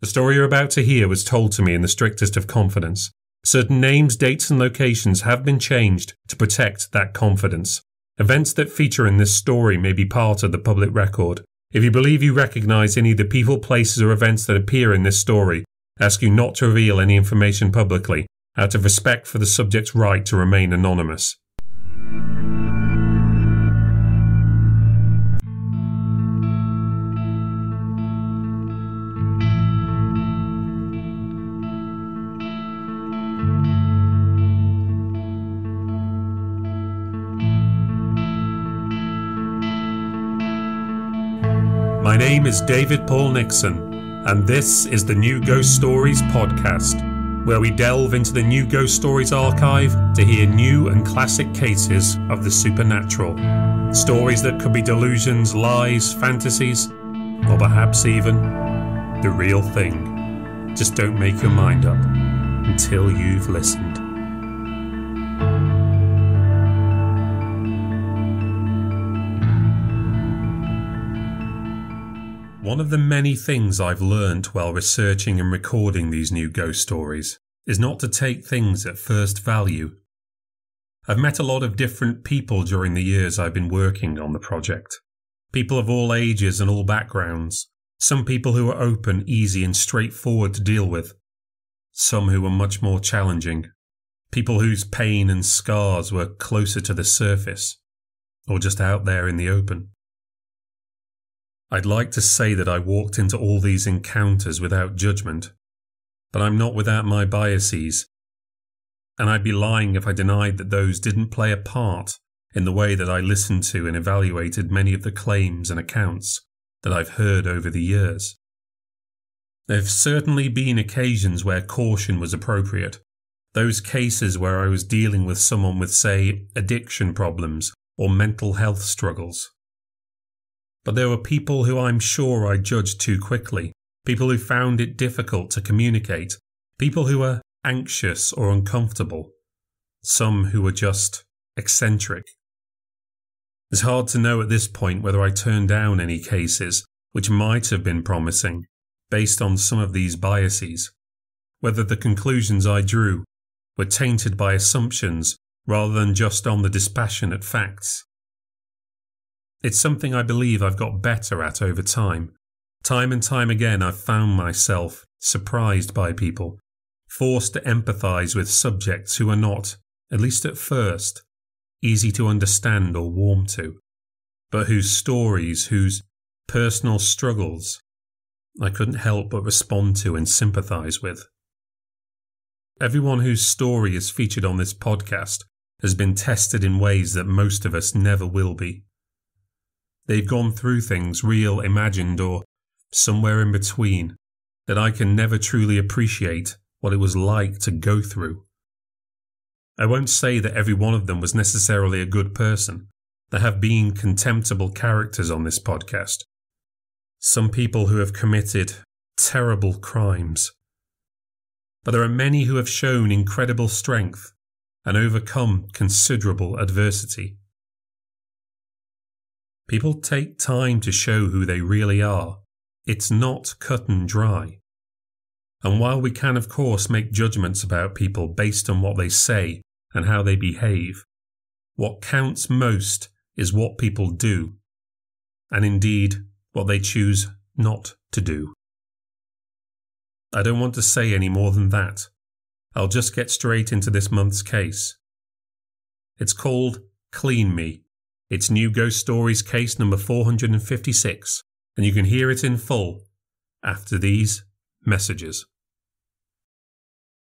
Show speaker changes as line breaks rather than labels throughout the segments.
The story you're about to hear was told to me in the strictest of confidence. Certain names, dates and locations have been changed to protect that confidence. Events that feature in this story may be part of the public record. If you believe you recognise any of the people, places or events that appear in this story, I ask you not to reveal any information publicly, out of respect for the subject's right to remain anonymous. My name is David Paul Nixon, and this is the New Ghost Stories podcast, where we delve into the New Ghost Stories archive to hear new and classic cases of the supernatural. Stories that could be delusions, lies, fantasies, or perhaps even the real thing. Just don't make your mind up until you've listened. One of the many things I've learned while researching and recording these new ghost stories is not to take things at first value. I've met a lot of different people during the years I've been working on the project. People of all ages and all backgrounds. Some people who are open, easy and straightforward to deal with. Some who were much more challenging. People whose pain and scars were closer to the surface, or just out there in the open. I'd like to say that I walked into all these encounters without judgment, but I'm not without my biases, and I'd be lying if I denied that those didn't play a part in the way that I listened to and evaluated many of the claims and accounts that I've heard over the years. There have certainly been occasions where caution was appropriate, those cases where I was dealing with someone with, say, addiction problems or mental health struggles. But there were people who I'm sure I judged too quickly, people who found it difficult to communicate, people who were anxious or uncomfortable, some who were just eccentric. It's hard to know at this point whether I turned down any cases which might have been promising, based on some of these biases, whether the conclusions I drew were tainted by assumptions rather than just on the dispassionate facts. It's something I believe I've got better at over time. Time and time again I've found myself surprised by people, forced to empathise with subjects who are not, at least at first, easy to understand or warm to, but whose stories, whose personal struggles, I couldn't help but respond to and sympathise with. Everyone whose story is featured on this podcast has been tested in ways that most of us never will be. They've gone through things, real, imagined, or somewhere in between, that I can never truly appreciate what it was like to go through. I won't say that every one of them was necessarily a good person. There have been contemptible characters on this podcast. Some people who have committed terrible crimes. But there are many who have shown incredible strength and overcome considerable adversity. People take time to show who they really are. It's not cut and dry. And while we can of course make judgments about people based on what they say and how they behave, what counts most is what people do, and indeed what they choose not to do. I don't want to say any more than that. I'll just get straight into this month's case. It's called Clean Me. It's New Ghost Stories case number 456, and you can hear it in full after these messages.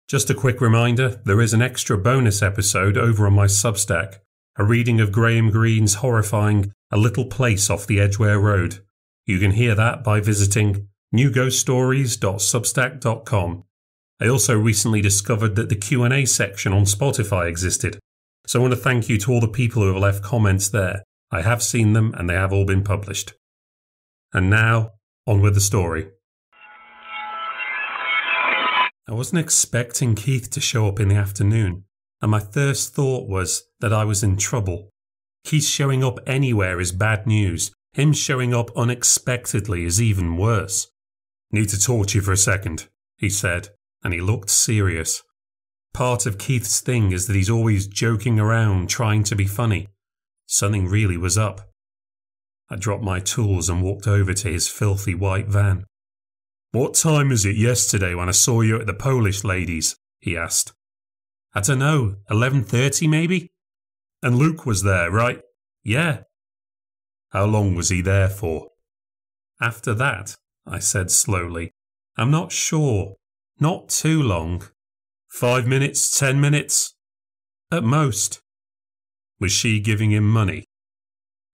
Just a quick reminder, there is an extra bonus episode over on my Substack, a reading of Graham Greene's horrifying A Little Place Off the Edgware Road. You can hear that by visiting newghoststories.substack.com. I also recently discovered that the Q&A section on Spotify existed, so I want to thank you to all the people who have left comments there. I have seen them and they have all been published. And now, on with the story. I wasn't expecting Keith to show up in the afternoon, and my first thought was that I was in trouble. Keith showing up anywhere is bad news. Him showing up unexpectedly is even worse. Need to talk to you for a second, he said, and he looked serious. Part of Keith's thing is that he's always joking around, trying to be funny. Something really was up. I dropped my tools and walked over to his filthy white van. What time was it yesterday when I saw you at the Polish lady's? He asked. I don't know, 11:30 maybe? And Luke was there, right? Yeah. How long was he there for? After that, I said slowly, I'm not sure. Not too long. 5 minutes, 10 minutes? At most. Was she giving him money?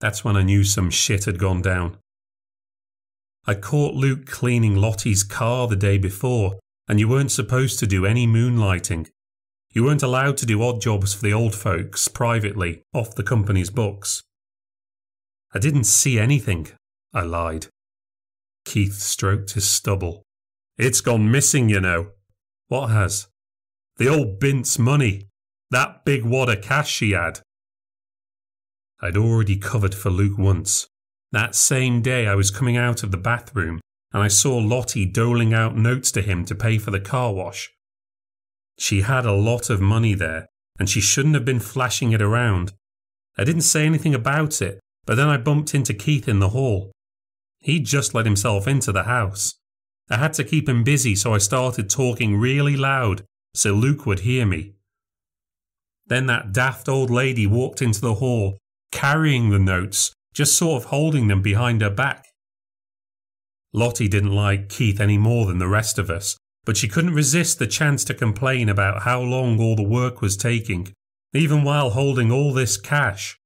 That's when I knew some shit had gone down. I caught Luke cleaning Lottie's car the day before, and you weren't supposed to do any moonlighting. You weren't allowed to do odd jobs for the old folks privately, off the company's books. I didn't see anything, I lied. Keith stroked his stubble. It's gone missing, you know. What has? The old bint's money. That big wad of cash she had. I'd already covered for Luke once. That same day I was coming out of the bathroom and I saw Lottie doling out notes to him to pay for the car wash. She had a lot of money there and she shouldn't have been flashing it around. I didn't say anything about it, but then I bumped into Keith in the hall. He'd just let himself into the house. I had to keep him busy, so I started talking really loud so Luke would hear me. Then that daft old lady walked into the hall, carrying the notes, just sort of holding them behind her back. Lottie didn't like Keith any more than the rest of us, but she couldn't resist the chance to complain about how long all the work was taking, even while holding all this cash.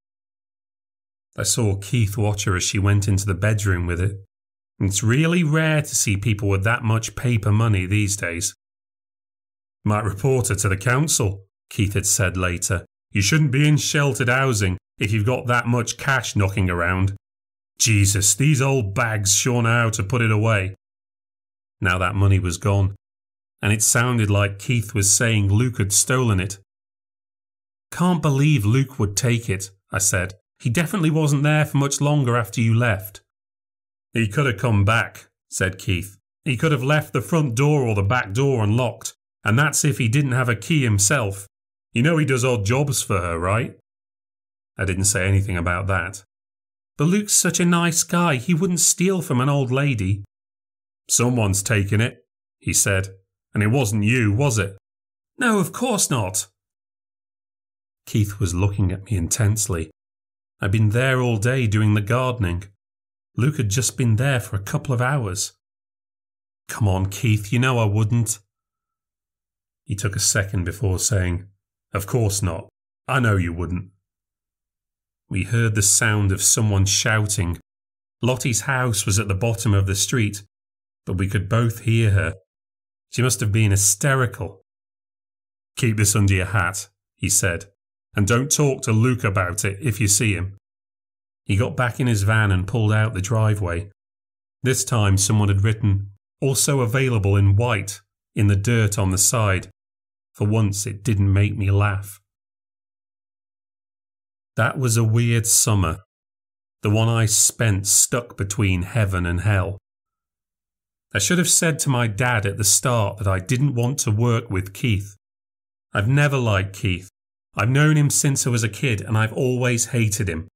I saw Keith watch her as she went into the bedroom with it. It's really rare to see people with that much paper money these days. Might report her to the council, Keith had said later. You shouldn't be in sheltered housing if you've got that much cash knocking around. Jesus, these old bags sure know how to put it away. Now that money was gone, and it sounded like Keith was saying Luke had stolen it. Can't believe Luke would take it, I said. He definitely wasn't there for much longer after you left. He could have come back, said Keith. He could have left the front door or the back door unlocked, and that's if he didn't have a key himself. You know he does odd jobs for her, right? I didn't say anything about that. But Luke's such a nice guy, he wouldn't steal from an old lady. Someone's taken it, he said. And it wasn't you, was it? No, of course not. Keith was looking at me intensely. I'd been there all day doing the gardening. Luke had just been there for a couple of hours. Come on, Keith, you know I wouldn't. He took a second before saying, Of course not. I know you wouldn't. We heard the sound of someone shouting. Lottie's house was at the bottom of the street, but we could both hear her. She must have been hysterical. Keep this under your hat, he said, and don't talk to Luke about it if you see him. He got back in his van and pulled out the driveway. This time someone had written, also available in white, in the dirt on the side. For once it didn't make me laugh. That was a weird summer, the one I spent stuck between heaven and hell. I should have said to my dad at the start that I didn't want to work with Keith. I've never liked Keith. I've known him since I was a kid and I've always hated him.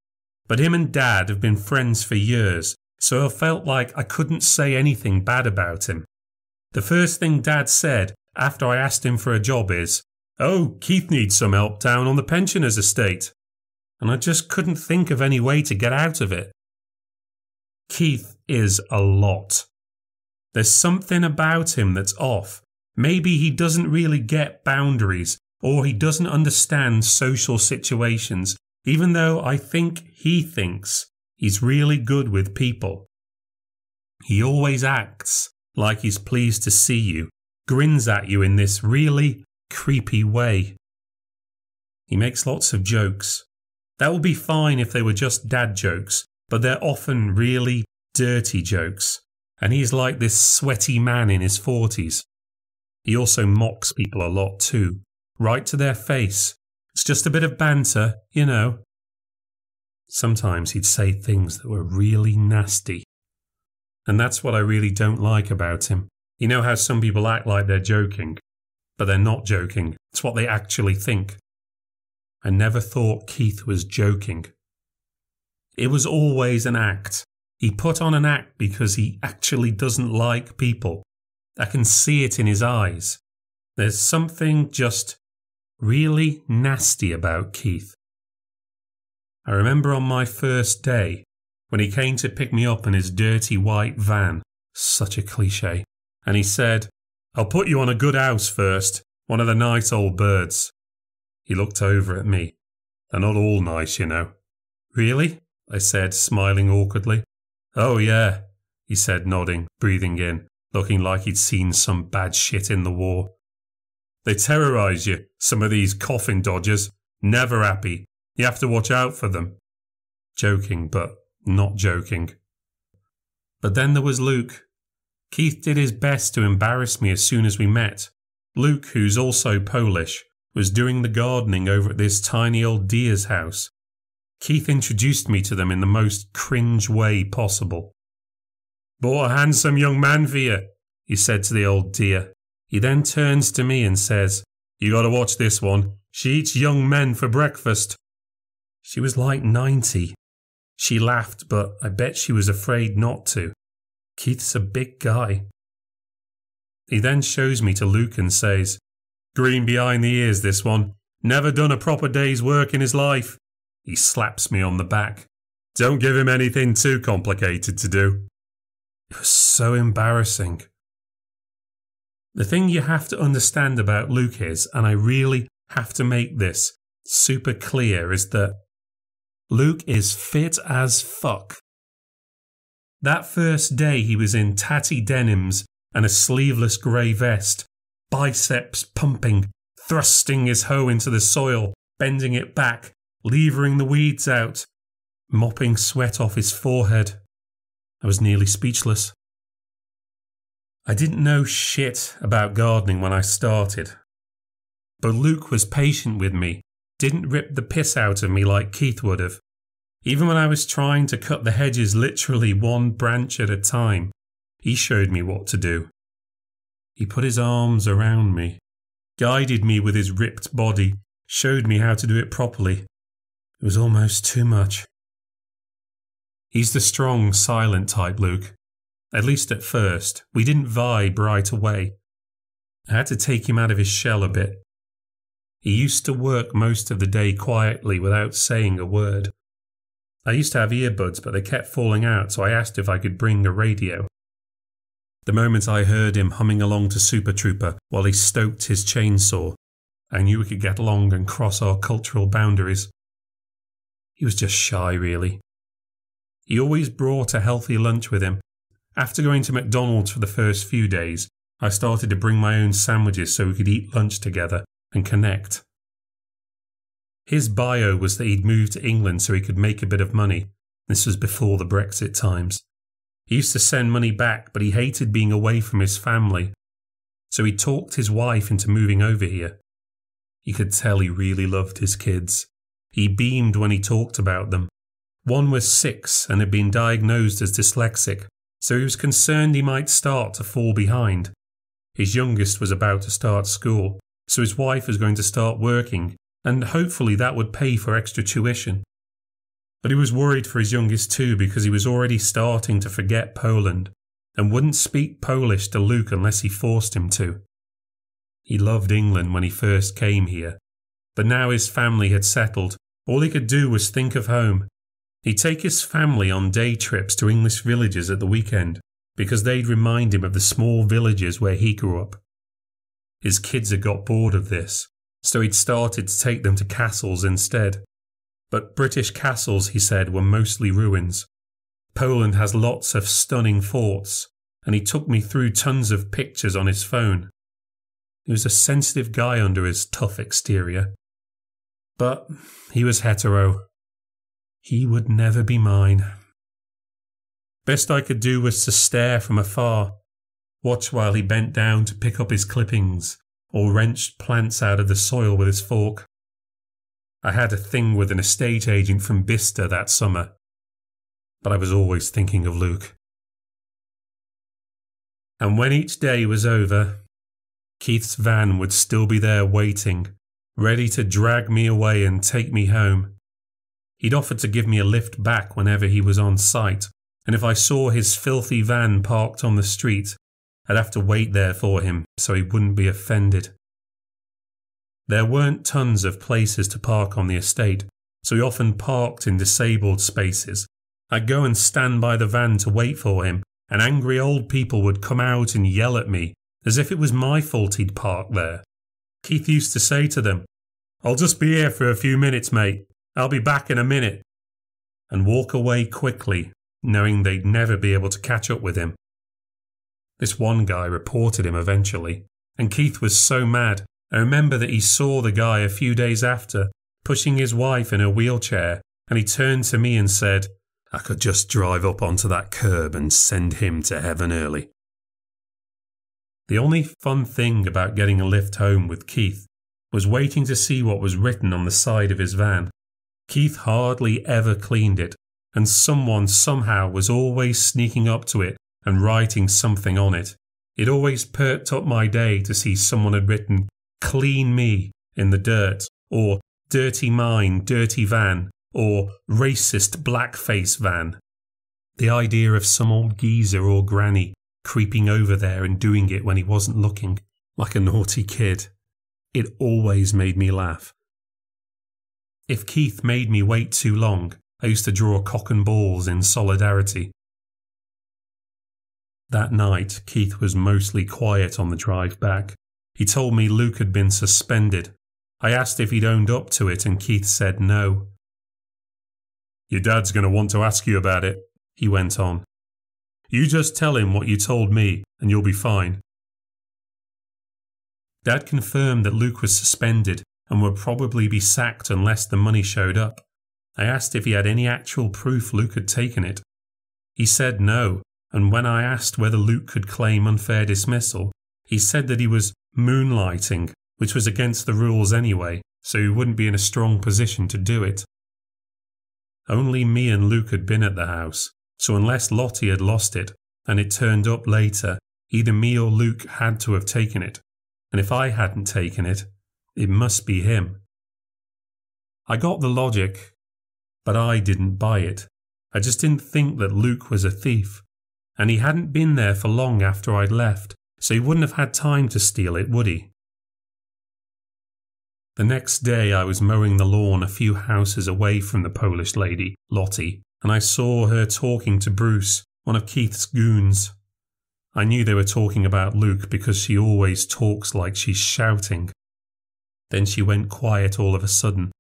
But him and Dad have been friends for years, so I felt like I couldn't say anything bad about him. The first thing Dad said after I asked him for a job is, "Oh, Keith needs some help down on the pensioners' estate." And I just couldn't think of any way to get out of it. Keith is a lot. There's something about him that's off. Maybe he doesn't really get boundaries, or he doesn't understand social situations, even though I think he thinks he's really good with people. He always acts like he's pleased to see you, grins at you in this really creepy way. He makes lots of jokes. That would be fine if they were just dad jokes, but they're often really dirty jokes, and he's like this sweaty man in his 40s. He also mocks people a lot too, right to their face. It's just a bit of banter, you know. Sometimes he'd say things that were really nasty. And that's what I really don't like about him. You know how some people act like they're joking, but they're not joking. It's what they actually think. I never thought Keith was joking. It was always an act. He put on an act because he actually doesn't like people. I can see it in his eyes. There's something just really nasty about Keith. I remember on my first day, when he came to pick me up in his dirty white van, such a cliché, and he said, "I'll put you on a good house first, one of the nice old birds." He looked over at me. "They're not all nice, you know." "Really?" I said, smiling awkwardly. "Oh yeah," he said, nodding, breathing in, looking like he'd seen some bad shit in the war. "They terrorise you, some of these coffin dodgers. Never happy. You have to watch out for them." Joking, but not joking. But then there was Luke. Keith did his best to embarrass me as soon as we met. Luke, who's also Polish, was doing the gardening over at this tiny old deer's house. Keith introduced me to them in the most cringe way possible. "Bought a handsome young man for you," he said to the old deer. He then turns to me and says, "You gotta watch this one. She eats young men for breakfast." She was like 90. She laughed, but I bet she was afraid not to. Keith's a big guy. He then shows me to Luke and says, "Green behind the ears, this one. Never done a proper day's work in his life." He slaps me on the back. "Don't give him anything too complicated to do." It was so embarrassing. The thing you have to understand about Luke is, and I really have to make this super clear, is that Luke is fit as fuck. That first day he was in tatty denims and a sleeveless grey vest, biceps pumping, thrusting his hoe into the soil, bending it back, levering the weeds out, mopping sweat off his forehead. I was nearly speechless. I didn't know shit about gardening when I started. But Luke was patient with me, didn't rip the piss out of me like Keith would have. Even when I was trying to cut the hedges literally one branch at a time, he showed me what to do. He put his arms around me, guided me with his ripped body, showed me how to do it properly. It was almost too much. He's the strong, silent type, Luke. At least at first. We didn't vibe right away. I had to take him out of his shell a bit. He used to work most of the day quietly without saying a word. I used to have earbuds, but they kept falling out, so I asked if I could bring a radio. The moment I heard him humming along to Super Trooper while he stoked his chainsaw, I knew we could get along and cross our cultural boundaries. He was just shy, really. He always brought a healthy lunch with him. After going to McDonald's for the first few days, I started to bring my own sandwiches so we could eat lunch together and connect. His bio was that he'd moved to England so he could make a bit of money. This was before the Brexit times. He used to send money back, but he hated being away from his family. So he talked his wife into moving over here. You could tell he really loved his kids. He beamed when he talked about them. One was 6 and had been diagnosed as dyslexic, so he was concerned he might start to fall behind. His youngest was about to start school, so his wife was going to start working, and hopefully that would pay for extra tuition. But he was worried for his youngest too because he was already starting to forget Poland and wouldn't speak Polish to Luke unless he forced him to. He loved England when he first came here, but now his family had settled, all he could do was think of home. He'd take his family on day trips to English villages at the weekend because they'd remind him of the small villages where he grew up. His kids had got bored of this, so he'd started to take them to castles instead. But British castles, he said, were mostly ruins. Poland has lots of stunning forts, and he took me through tons of pictures on his phone. He was a sensitive guy under his tough exterior. But he was hetero. He would never be mine. Best I could do was to stare from afar, watch while he bent down to pick up his clippings, or wrenched plants out of the soil with his fork. I had a thing with an estate agent from Bicester that summer, but I was always thinking of Luke. And when each day was over, Keith's van would still be there waiting, ready to drag me away and take me home. He'd offered to give me a lift back whenever he was on site, and if I saw his filthy van parked on the street, I'd have to wait there for him so he wouldn't be offended. There weren't tons of places to park on the estate, so he often parked in disabled spaces. I'd go and stand by the van to wait for him, and angry old people would come out and yell at me, as if it was my fault he'd parked there. Keith used to say to them, "I'll just be here for a few minutes, mate. I'll be back in a minute," and walk away quickly, knowing they'd never be able to catch up with him. This one guy reported him eventually, and Keith was so mad. I remember that he saw the guy a few days after, pushing his wife in a wheelchair, and he turned to me and said, "I could just drive up onto that curb and send him to heaven early." The only fun thing about getting a lift home with Keith was waiting to see what was written on the side of his van. Keith hardly ever cleaned it, and someone somehow was always sneaking up to it and writing something on it. It always perked up my day to see someone had written, "Clean me," in the dirt, or "Dirty mine, dirty van," or "Racist blackface van." The idea of some old geezer or granny creeping over there and doing it when he wasn't looking, like a naughty kid. It always made me laugh. If Keith made me wait too long, I used to draw cock and balls in solidarity. That night, Keith was mostly quiet on the drive back. He told me Luke had been suspended. I asked if he'd owned up to it, and Keith said no. "Your dad's going to want to ask you about it," he went on. "You just tell him what you told me, and you'll be fine." Dad confirmed that Luke was suspended and would probably be sacked unless the money showed up. I asked if he had any actual proof Luke had taken it. He said no, and when I asked whether Luke could claim unfair dismissal, he said that he was moonlighting, which was against the rules anyway, so he wouldn't be in a strong position to do it. Only me and Luke had been at the house, so unless Lottie had lost it, and it turned up later, either me or Luke had to have taken it, and if I hadn't taken it, it must be him. I got the logic, but I didn't buy it. I just didn't think that Luke was a thief, and he hadn't been there for long after I'd left, so he wouldn't have had time to steal it, would he? The next day I was mowing the lawn a few houses away from the Polish lady, Lottie, and I saw her talking to Bruce, one of Keith's goons. I knew they were talking about Luke because she always talks like she's shouting. Then she went quiet all of a sudden.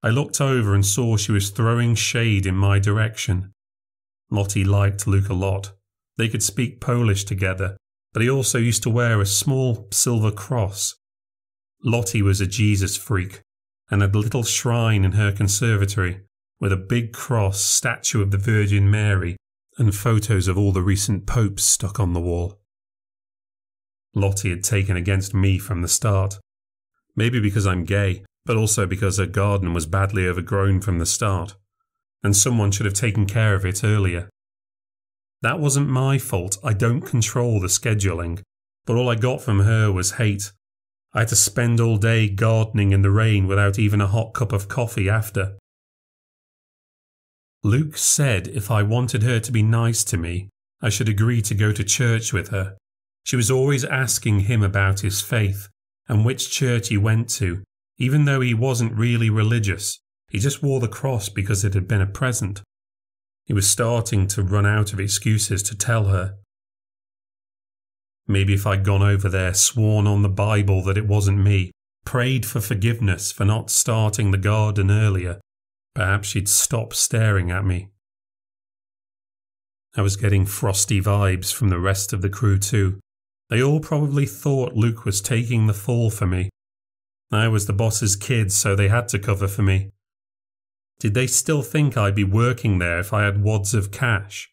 I looked over and saw she was throwing shade in my direction. Lottie liked Luke a lot. They could speak Polish together, but he also used to wear a small silver cross. Lottie was a Jesus freak and had a little shrine in her conservatory with a big cross, statue of the Virgin Mary, and photos of all the recent popes stuck on the wall. Lottie had taken against me from the start. Maybe because I'm gay, but also because her garden was badly overgrown from the start, and someone should have taken care of it earlier. That wasn't my fault. I don't control the scheduling, but all I got from her was hate. I had to spend all day gardening in the rain without even a hot cup of coffee after. Luke said if I wanted her to be nice to me, I should agree to go to church with her. She was always asking him about his faith and which church he went to, even though he wasn't really religious. He just wore the cross because it had been a present. He was starting to run out of excuses to tell her. Maybe if I'd gone over there, sworn on the Bible that it wasn't me, prayed for forgiveness for not starting the garden earlier, perhaps she'd stop staring at me. I was getting frosty vibes from the rest of the crew too. They all probably thought Luke was taking the fall for me. I was the boss's kid, so they had to cover for me. Did they still think I'd be working there if I had wads of cash?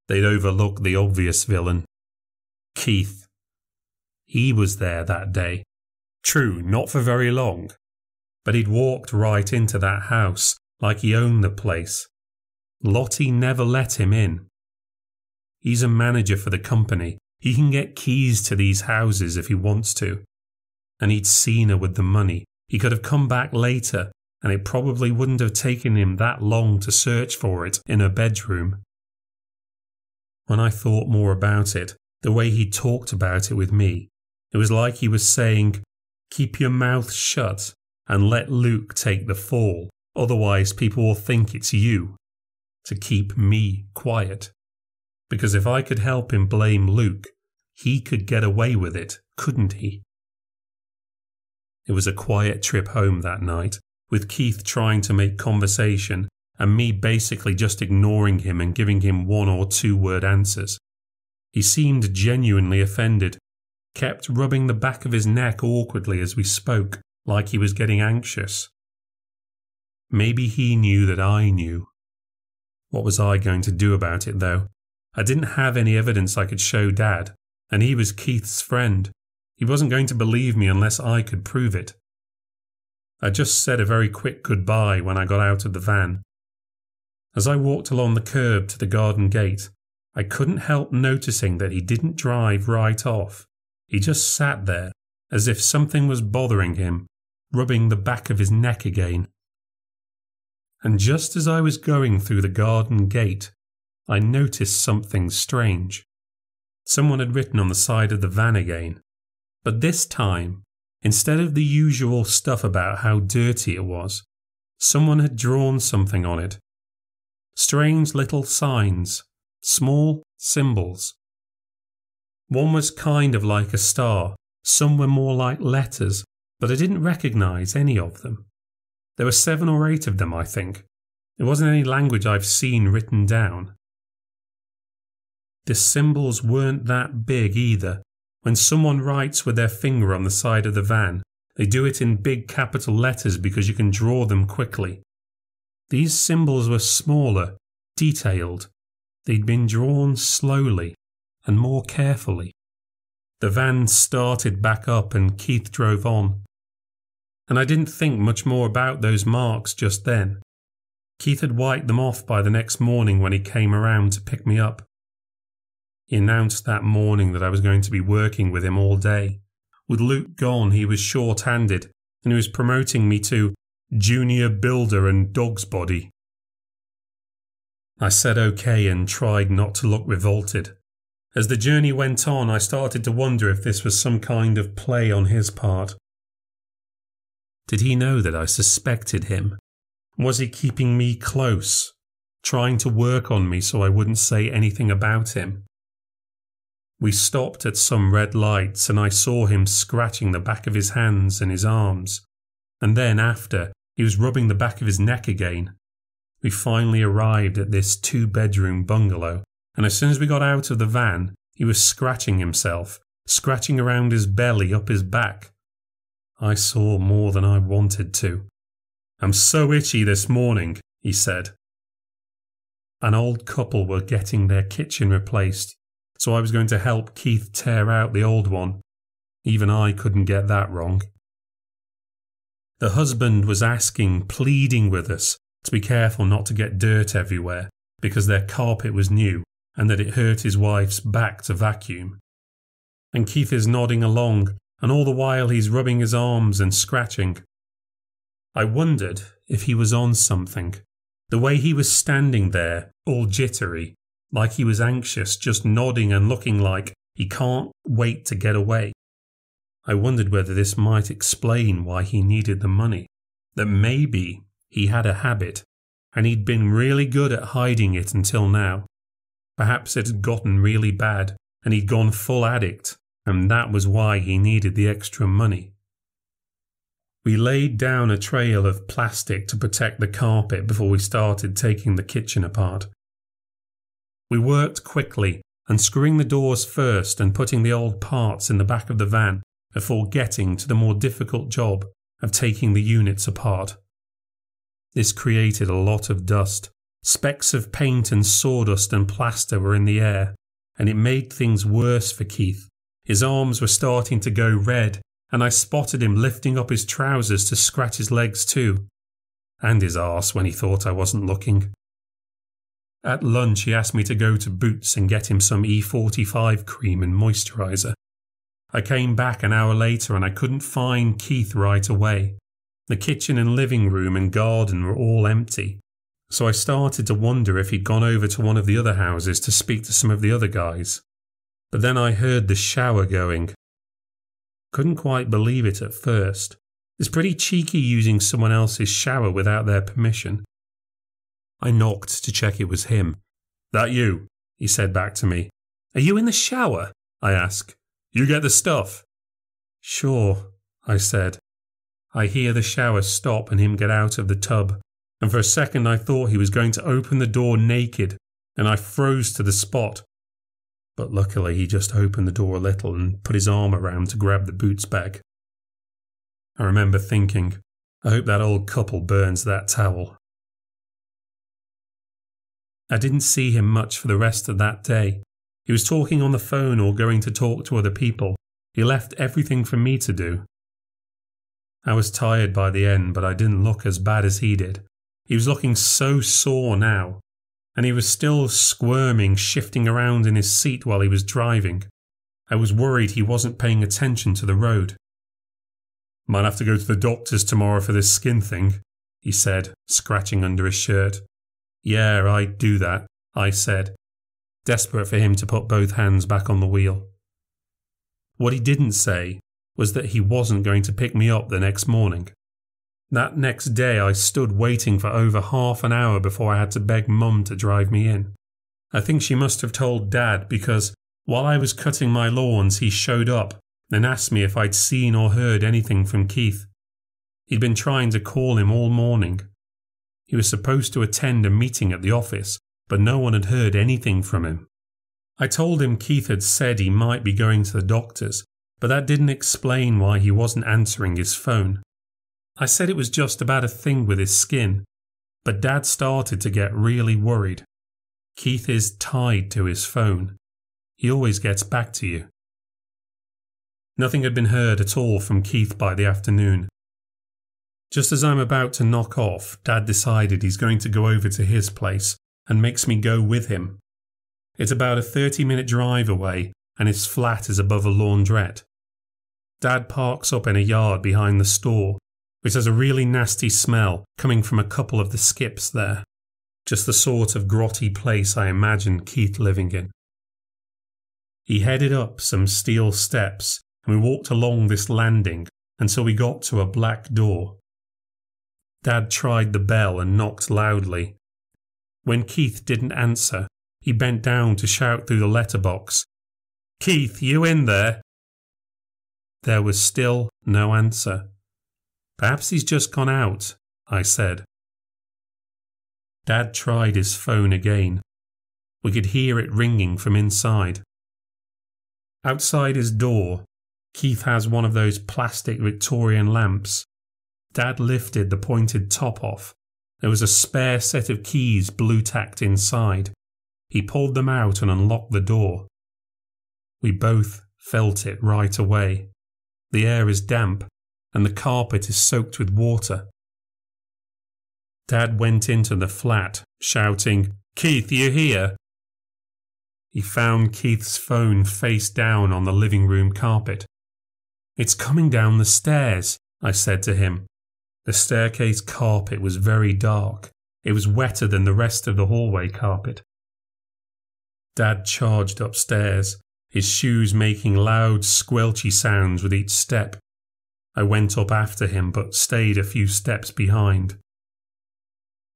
They'd overlook the obvious villain. Keith. He was there that day. True, not for very long. But he'd walked right into that house, like he owned the place. Lottie never let him in. He's a manager for the company. He can get keys to these houses if he wants to. And he'd seen her with the money. He could have come back later, and it probably wouldn't have taken him that long to search for it in her bedroom. When I thought more about it, the way he talked about it with me, it was like he was saying, keep your mouth shut and let Luke take the fall, otherwise people will think it's you. To keep me quiet. Because if I could help him blame Luke, he could get away with it, couldn't he? It was a quiet trip home that night, with Keith trying to make conversation and me basically just ignoring him and giving him 1 or 2 word answers. He seemed genuinely offended, kept rubbing the back of his neck awkwardly as we spoke, like he was getting anxious. Maybe he knew that I knew. What was I going to do about it, though? I didn't have any evidence I could show Dad, and he was Keith's friend. He wasn't going to believe me unless I could prove it. I just said a very quick goodbye when I got out of the van. As I walked along the curb to the garden gate, I couldn't help noticing that he didn't drive right off. He just sat there, as if something was bothering him, rubbing the back of his neck again. And just as I was going through the garden gate, I noticed something strange. Someone had written on the side of the van again, but this time, instead of the usual stuff about how dirty it was, someone had drawn something on it. Strange little signs, small symbols. One was kind of like a star, some were more like letters, but I didn't recognize any of them. There were 7 or 8 of them, I think. It wasn't any language I've seen written down. The symbols weren't that big either. When someone writes with their finger on the side of the van, they do it in big capital letters because you can draw them quickly. These symbols were smaller, detailed. They'd been drawn slowly and more carefully. The van started back up and Keith drove on. And I didn't think much more about those marks just then. Keith had wiped them off by the next morning when he came around to pick me up. He announced that morning that I was going to be working with him all day. With Luke gone, he was short-handed, and he was promoting me to junior builder and dog's body. I said okay and tried not to look revolted. As the journey went on, I started to wonder if this was some kind of play on his part. Did he know that I suspected him? Was he keeping me close, trying to work on me so I wouldn't say anything about him? We stopped at some red lights and I saw him scratching the back of his hands and his arms, and then after, he was rubbing the back of his neck again. We finally arrived at this 2-bedroom bungalow, and as soon as we got out of the van, he was scratching himself, scratching around his belly up his back. I saw more than I wanted to. "I'm so itchy this morning," he said. An old couple were getting their kitchen replaced, so I was going to help Keith tear out the old one. Even I couldn't get that wrong. The husband was asking, pleading with us, to be careful not to get dirt everywhere, because their carpet was new and that it hurt his wife's back to vacuum. And Keith is nodding along, and all the while he's rubbing his arms and scratching. I wondered if he was on something. The way he was standing there, all jittery, like he was anxious, just nodding and looking like he can't wait to get away. I wondered whether this might explain why he needed the money, that maybe he had a habit, and he'd been really good at hiding it until now. Perhaps it had gotten really bad, and he'd gone full addict, and that was why he needed the extra money. We laid down a trail of plastic to protect the carpet before we started taking the kitchen apart. We worked quickly, unscrewing the doors first and putting the old parts in the back of the van before getting to the more difficult job of taking the units apart. This created a lot of dust. Specks of paint and sawdust and plaster were in the air, and it made things worse for Keith. His arms were starting to go red, and I spotted him lifting up his trousers to scratch his legs too, and his arse when he thought I wasn't looking. At lunch he asked me to go to Boots and get him some E45 cream and moisturiser. I came back an hour later and I couldn't find Keith right away. The kitchen and living room and garden were all empty, so I started to wonder if he'd gone over to one of the other houses to speak to some of the other guys. But then I heard the shower going. Couldn't quite believe it at first. It's pretty cheeky using someone else's shower without their permission. I knocked to check it was him. "That you?" he said back to me. "Are you in the shower?" I asked. "You get the stuff?" "Sure," I said. I hear the shower stop and him get out of the tub, and for a second I thought he was going to open the door naked, and I froze to the spot. But luckily he just opened the door a little and put his arm around to grab the Boots bag. I remember thinking, I hope that old couple burns that towel. I didn't see him much for the rest of that day. He was talking on the phone or going to talk to other people. He left everything for me to do. I was tired by the end, but I didn't look as bad as he did. He was looking so sore now, and he was still squirming, shifting around in his seat while he was driving. I was worried he wasn't paying attention to the road. "Might have to go to the doctor's tomorrow for this skin thing," he said, scratching under his shirt. "Yeah, I'd do that," I said, desperate for him to put both hands back on the wheel. What he didn't say was that he wasn't going to pick me up the next morning. That next day I stood waiting for over half an hour before I had to beg Mum to drive me in. I think she must have told Dad because while I was cutting my lawns he showed up and asked me if I'd seen or heard anything from Keith. He'd been trying to call him all morning. He was supposed to attend a meeting at the office, but no one had heard anything from him. I told him Keith had said he might be going to the doctor's, but that didn't explain why he wasn't answering his phone. I said it was just about a thing with his skin, but Dad started to get really worried. Keith is tied to his phone. He always gets back to you. Nothing had been heard at all from Keith by the afternoon. Just as I'm about to knock off, Dad decided he's going to go over to his place and makes me go with him. It's about a 30-minute drive away and his flat is above a laundrette. Dad parks up in a yard behind the store, which has a really nasty smell coming from a couple of the skips there. Just the sort of grotty place I imagined Keith living in. He headed up some steel steps and we walked along this landing until we got to a black door. Dad tried the bell and knocked loudly. When Keith didn't answer, he bent down to shout through the letterbox, "Keith, you in there?" There was still no answer. "Perhaps he's just gone out," I said. Dad tried his phone again. We could hear it ringing from inside. Outside his door, Keith has one of those plastic Victorian lamps. Dad lifted the pointed top off. There was a spare set of keys blue-tacked inside. He pulled them out and unlocked the door. We both felt it right away. The air is damp, and the carpet is soaked with water. Dad went into the flat, shouting, "Keith, you here?" He found Keith's phone face down on the living room carpet. "It's coming down the stairs," I said to him. The staircase carpet was very dark. It was wetter than the rest of the hallway carpet. Dad charged upstairs, his shoes making loud, squelchy sounds with each step. I went up after him but stayed a few steps behind.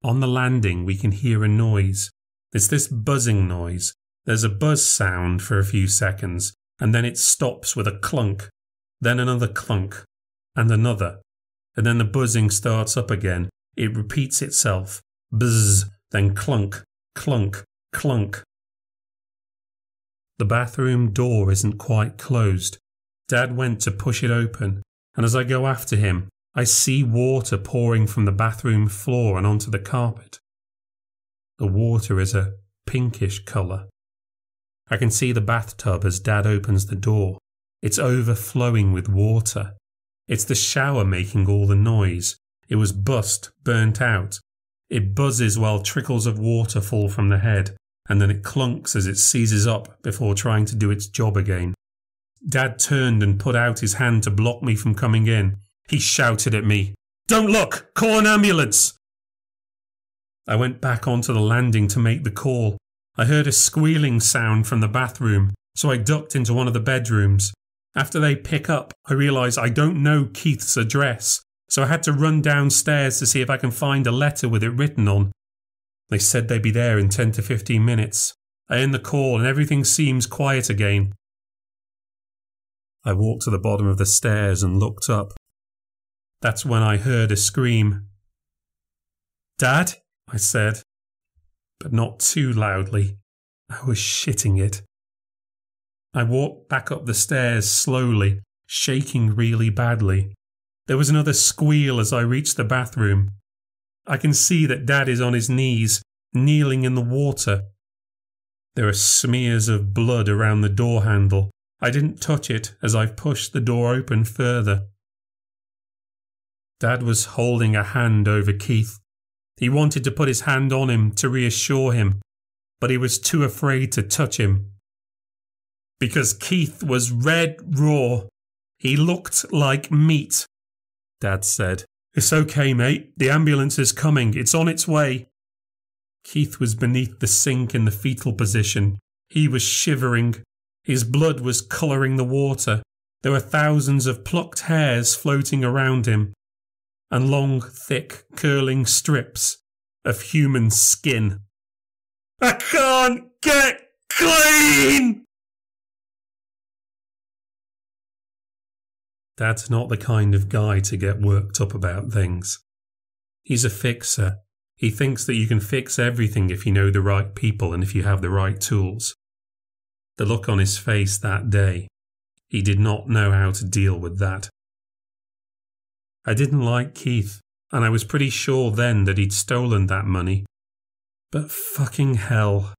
On the landing we can hear a noise. It's this buzzing noise. There's a buzz sound for a few seconds, and then it stops with a clunk, then another clunk, and another, and then the buzzing starts up again. It repeats itself, buzz, then clunk, clunk, clunk. The bathroom door isn't quite closed. Dad went to push it open, and as I go after him, I see water pouring from the bathroom floor and onto the carpet. The water is a pinkish colour. I can see the bathtub as Dad opens the door. It's overflowing with water. It's the shower making all the noise. It was burnt out. It buzzes while trickles of water fall from the head, and then it clunks as it seizes up before trying to do its job again. Dad turned and put out his hand to block me from coming in. He shouted at me, "Don't look! Call an ambulance!" I went back onto the landing to make the call. I heard a squealing sound from the bathroom, so I ducked into one of the bedrooms. After they pick up, I realise I don't know Keith's address, so I had to run downstairs to see if I can find a letter with it written on. They said they'd be there in 10 to 15 minutes. I end the call and everything seems quiet again. I walked to the bottom of the stairs and looked up. That's when I heard a scream. "Dad?" I said, but not too loudly. I was shitting it. I walked back up the stairs slowly, shaking really badly. There was another squeal as I reached the bathroom. I can see that Dad is on his knees, kneeling in the water. There are smears of blood around the door handle. I didn't touch it as I pushed the door open further. Dad was holding a hand over Keith. He wanted to put his hand on him to reassure him, but he was too afraid to touch him. Because Keith was red raw. He looked like meat, Dad said. "It's okay, mate. The ambulance is coming. It's on its way." Keith was beneath the sink in the fetal position. He was shivering. His blood was colouring the water. There were thousands of plucked hairs floating around him, and long, thick, curling strips of human skin. "I can't get clean!" Dad's not the kind of guy to get worked up about things. He's a fixer. He thinks that you can fix everything if you know the right people and if you have the right tools. The look on his face that day, he did not know how to deal with that. I didn't like Keith, and I was pretty sure then that he'd stolen that money. But fucking hell,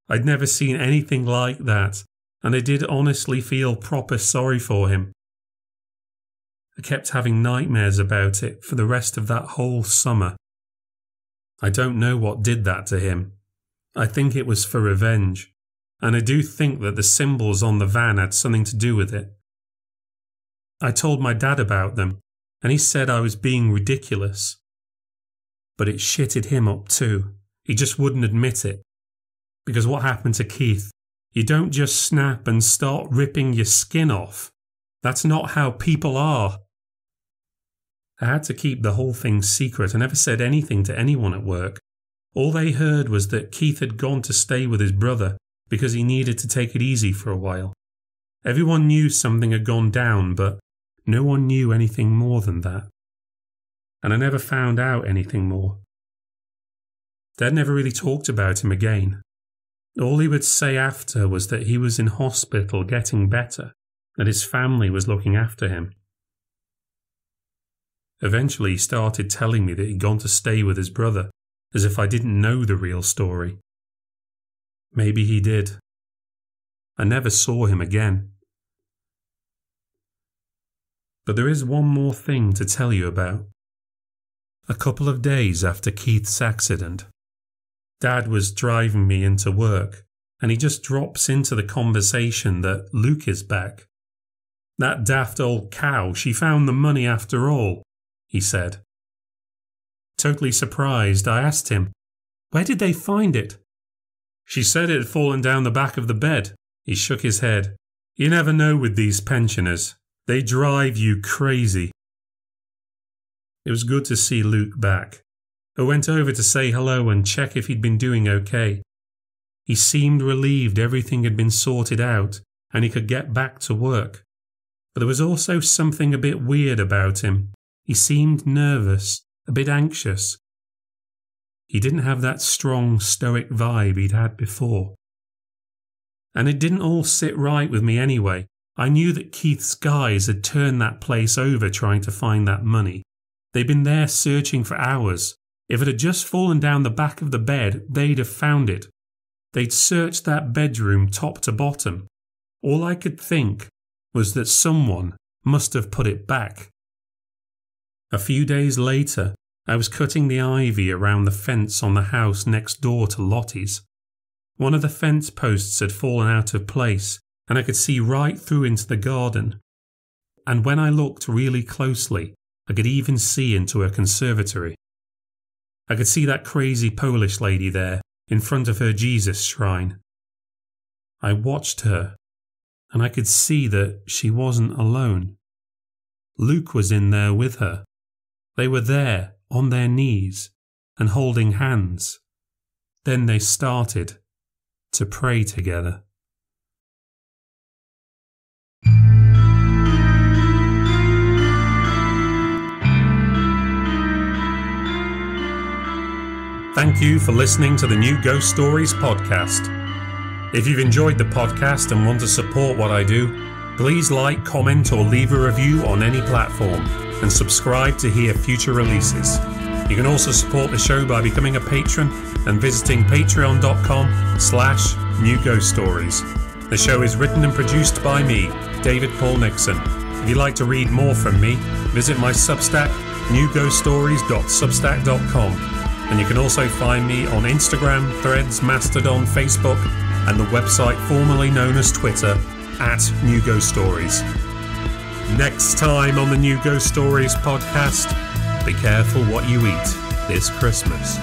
I'd never seen anything like that, and I did honestly feel proper sorry for him. I kept having nightmares about it for the rest of that whole summer. I don't know what did that to him. I think it was for revenge, and I do think that the symbols on the van had something to do with it. I told my dad about them, and he said I was being ridiculous. But it shitted him up too. He just wouldn't admit it. Because what happened to Keith? You don't just snap and start ripping your skin off. That's not how people are. I had to keep the whole thing secret. I never said anything to anyone at work. All they heard was that Keith had gone to stay with his brother because he needed to take it easy for a while. Everyone knew something had gone down, but no one knew anything more than that. And I never found out anything more. Dad never really talked about him again. All he would say after was that he was in hospital getting better, that his family was looking after him. Eventually he started telling me that he'd gone to stay with his brother, as if I didn't know the real story. Maybe he did. I never saw him again. But there is one more thing to tell you about. A couple of days after Keith's accident, Dad was driving me into work, and he just drops into the conversation that Luke is back. "That daft old cow, she found the money after all," he said. Totally surprised, I asked him, "Where did they find it?" "She said it had fallen down the back of the bed." He shook his head. "You never know with these pensioners. They drive you crazy." It was good to see Luke back. I went over to say hello and check if he'd been doing okay. He seemed relieved everything had been sorted out and he could get back to work. But there was also something a bit weird about him. He seemed nervous, a bit anxious. He didn't have that strong, stoic vibe he'd had before. And it didn't all sit right with me anyway. I knew that Keith's guys had turned that place over trying to find that money. They'd been there searching for hours. If it had just fallen down the back of the bed, they'd have found it. They'd searched that bedroom top to bottom. All I could think was that someone must have put it back. A few days later, I was cutting the ivy around the fence on the house next door to Lottie's. One of the fence posts had fallen out of place, and I could see right through into the garden. And when I looked really closely, I could even see into her conservatory. I could see that crazy Polish lady there, in front of her Jesus shrine. I watched her, and I could see that she wasn't alone. Luke was in there with her. They were there, on their knees, and holding hands. Then they started to pray together. Thank you for listening to the New Ghost Stories podcast. If you've enjoyed the podcast and want to support what I do, please like, comment or leave a review on any platform and subscribe to hear future releases. You can also support the show by becoming a patron and visiting patreon.com/newghoststories. The show is written and produced by me, David Paul Nixon. If you'd like to read more from me, visit my Substack, newghoststories.substack.com. And you can also find me on Instagram, Threads, Mastodon, Facebook, and the website formerly known as Twitter, @NewGhostStories. Next time on the New Ghost Stories podcast, be careful what you eat this Christmas.